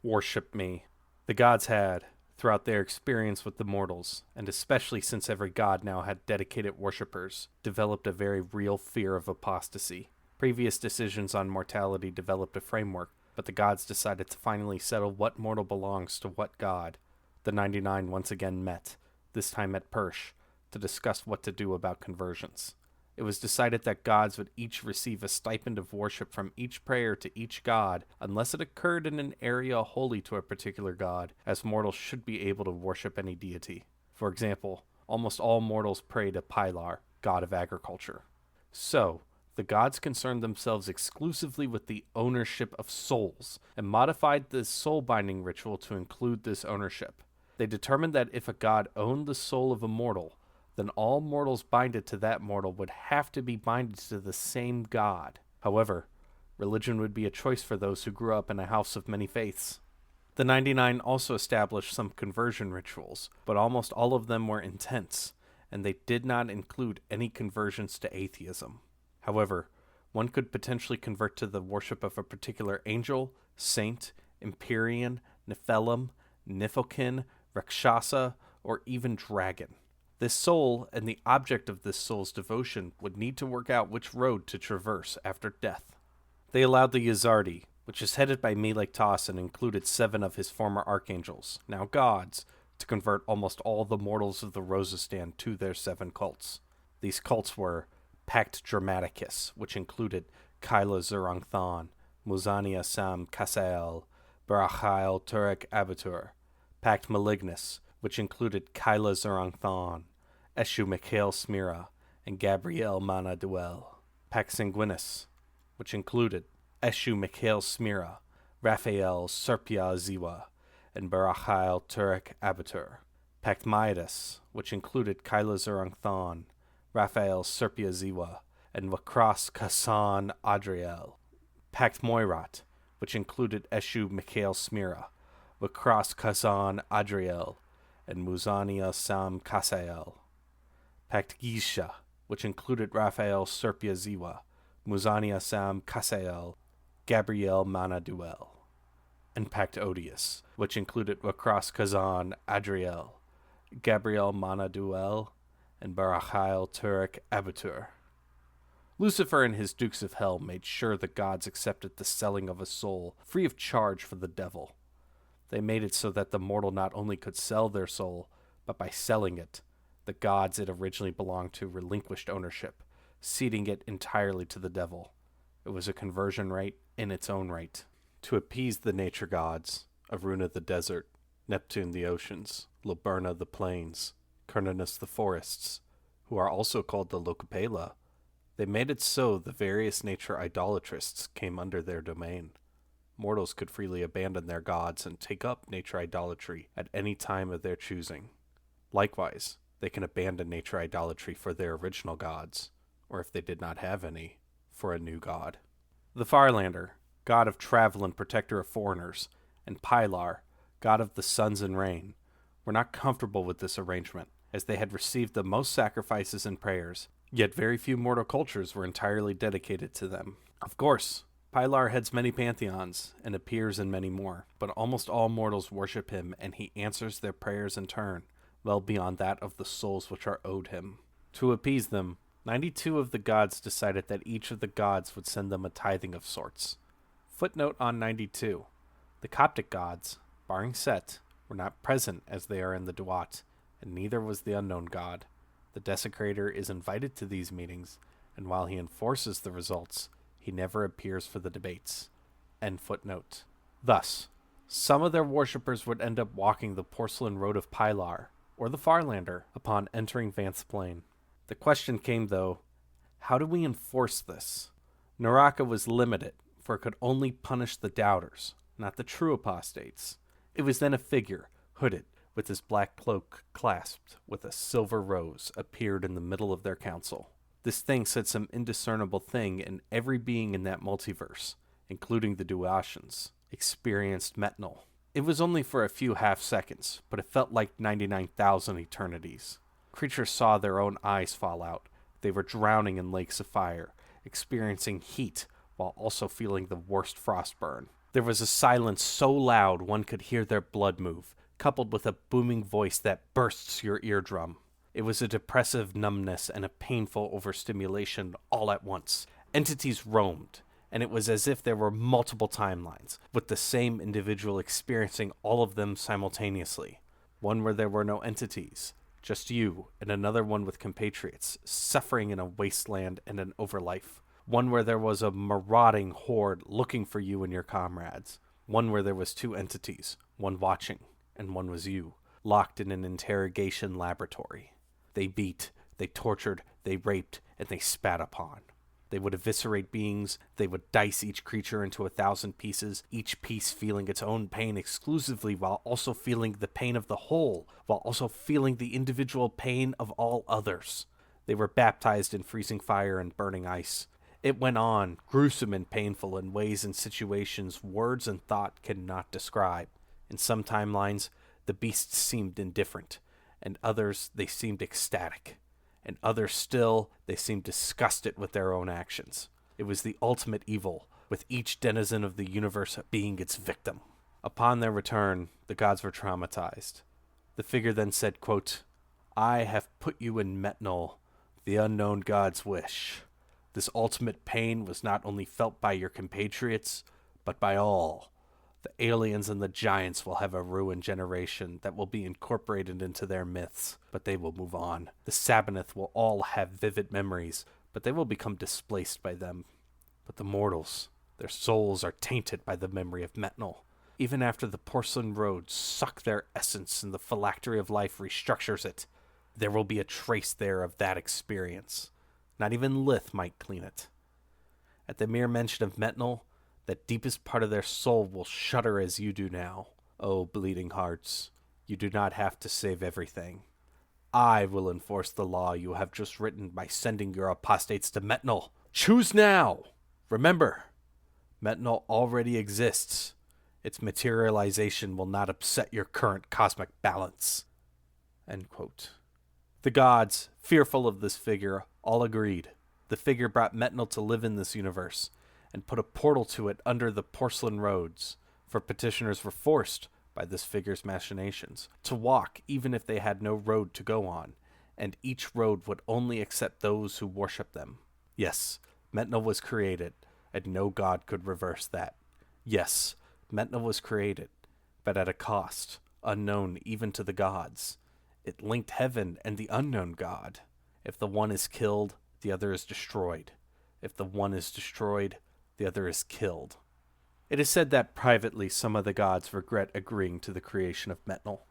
Worship me. The gods had, throughout their experience with the mortals, and especially since every god now had dedicated worshippers, developed a very real fear of apostasy. Previous decisions on mortality developed a framework, but the gods decided to finally settle what mortal belongs to what god. The 99 once again met, this time at Persh, to discuss what to do about conversions. It was decided that gods would each receive a stipend of worship from each prayer to each god, unless it occurred in an area holy to a particular god, as mortals should be able to worship any deity. For example, almost all mortals pray to Pilar, god of agriculture. So, the gods concerned themselves exclusively with the ownership of souls, and modified the soul binding ritual to include this ownership. They determined that if a god owned the soul of a mortal, then all mortals binded to that mortal would have to be binded to the same god. However, religion would be a choice for those who grew up in a house of many faiths. The 99 also established some conversion rituals, but almost all of them were intense, and they did not include any conversions to atheism. However, one could potentially convert to the worship of a particular angel, saint, Empyrean, Nephilim, Niflheim, Rakshasa, or even dragon. This soul and the object of this soul's devotion would need to work out which road to traverse after death. They allowed the Yazardi, which is headed by Melek-Tas and included 7 of his former archangels, now gods, to convert almost all the mortals of the Rosastan to their 7 cults. These cults were Pact Dramaticus, which included Kyla Zerangthan, Muzania Sam Kasael, Barachael Turek Abatur; Pact Malignus, which included Kyla Zerangthan, Eshu Mikhail Smira, and Gabriel Mana Duel; Pact Sanguinus, which included Eshu Mikhail Smira, Raphael Serpia Ziwa, and Barachael Turek Abatur; Pact Midas, which included Kyla Zerangthan, Raphael Serpia Ziwa, and Wakras Kasan Adriel; Pact Moirat, which included Eshu Mikhail Smira, Wakras Kazan Adriel, and Muzania Sam Kasael; Pact Gisha, which included Raphael Serpia Ziwa, Muzania Sam Kasael, Gabriel Mana Duel; and Pact Odious, which included Wakras Kazan Adriel, Gabriel Mana Duel, and Barachael Turek Abatur. Lucifer and his Dukes of Hell made sure the gods accepted the selling of a soul free of charge for the devil. They made it so that the mortal not only could sell their soul, but by selling it, the gods it originally belonged to relinquished ownership, ceding it entirely to the devil. It was a conversion rite in its own right. To appease the nature gods, Aruna the desert, Neptune the oceans, Laberna the plains, Cernunnos the forests, who are also called the Locupela, they made it so the various nature idolatrists came under their domain. Mortals could freely abandon their gods and take up nature idolatry at any time of their choosing. Likewise, they can abandon nature idolatry for their original gods, or if they did not have any, for a new god. The Farlander, god of travel and protector of foreigners, and Pilar, god of the suns and rain, were not comfortable with this arrangement, as they had received the most sacrifices and prayers, yet very few mortal cultures were entirely dedicated to them. Of course, Pilar heads many pantheons and appears in many more, but almost all mortals worship him, and he answers their prayers in turn, well beyond that of the souls which are owed him. To appease them, 92 of the gods decided that each of the gods would send them a tithing of sorts. Footnote on 92. The Coptic gods, barring Set, were not present as they are in the Duat, and neither was the unknown god. The desecrator is invited to these meetings, and while he enforces the results, he never appears for the debates. End footnote. Thus, some of their worshippers would end up walking the porcelain road of Pilar, or the Farlander, upon entering Vance Plain. The question came, though, how do we enforce this? Naraka was limited, for it could only punish the doubters, not the true apostates. It was then a figure, hooded, with his black cloak clasped with a silver rose, appeared in the middle of their council. This thing said some indiscernible thing, and every being in that multiverse, including the Duatians, experienced Metnal. It was only for a few half seconds, but it felt like 99,000 eternities. Creatures saw their own eyes fall out. They were drowning in lakes of fire, experiencing heat while also feeling the worst frostburn. There was a silence so loud one could hear their blood move, coupled with a booming voice that bursts your eardrum. It was a depressive numbness and a painful overstimulation all at once. Entities roamed, and it was as if there were multiple timelines, with the same individual experiencing all of them simultaneously. One where there were no entities, just you and another one with compatriots, suffering in a wasteland and an overlife. One where there was a marauding horde looking for you and your comrades. One where there was two entities, one watching, and one was you, locked in an interrogation laboratory. They beat, they tortured, they raped, and they spat upon. They would eviscerate beings, they would dice each creature into 1,000 pieces, each piece feeling its own pain exclusively while also feeling the pain of the whole, while also feeling the individual pain of all others. They were baptized in freezing fire and burning ice. It went on, gruesome and painful in ways and situations words and thought cannot describe. In some timelines, the beasts seemed indifferent, and others they seemed ecstatic. And others still, they seemed disgusted with their own actions. It was the ultimate evil, with each denizen of the universe being its victim. Upon their return, the gods were traumatized. The figure then said, quote, "I have put you in Metnol, the unknown god's wish. This ultimate pain was not only felt by your compatriots, but by all. The aliens and the giants will have a ruined generation that will be incorporated into their myths, but they will move on. The Sabaoth will all have vivid memories, but they will become displaced by them. But the mortals, their souls are tainted by the memory of Metnol. Even after the porcelain roads suck their essence and the phylactery of life restructures it, there will be a trace there of that experience. Not even Lith might clean it. At the mere mention of Metnol, that deepest part of their soul will shudder as you do now. Oh, bleeding hearts, you do not have to save everything. I will enforce the law you have just written by sending your apostates to Metnol. Choose now! Remember, Metnol already exists. Its materialization will not upset your current cosmic balance." End quote. The gods, fearful of this figure, all agreed. The figure brought Metnol to live in this universe, and put a portal to it under the porcelain roads, for petitioners were forced, by this figure's machinations, to walk even if they had no road to go on, and each road would only accept those who worshipped them. Yes, Metnol was created, and no god could reverse that. Yes, Metnol was created, but at a cost, unknown even to the gods. It linked heaven and the unknown god. If the one is killed, the other is destroyed. If the one is destroyed, the other is killed. It is said that privately some of the gods regret agreeing to the creation of Metnol.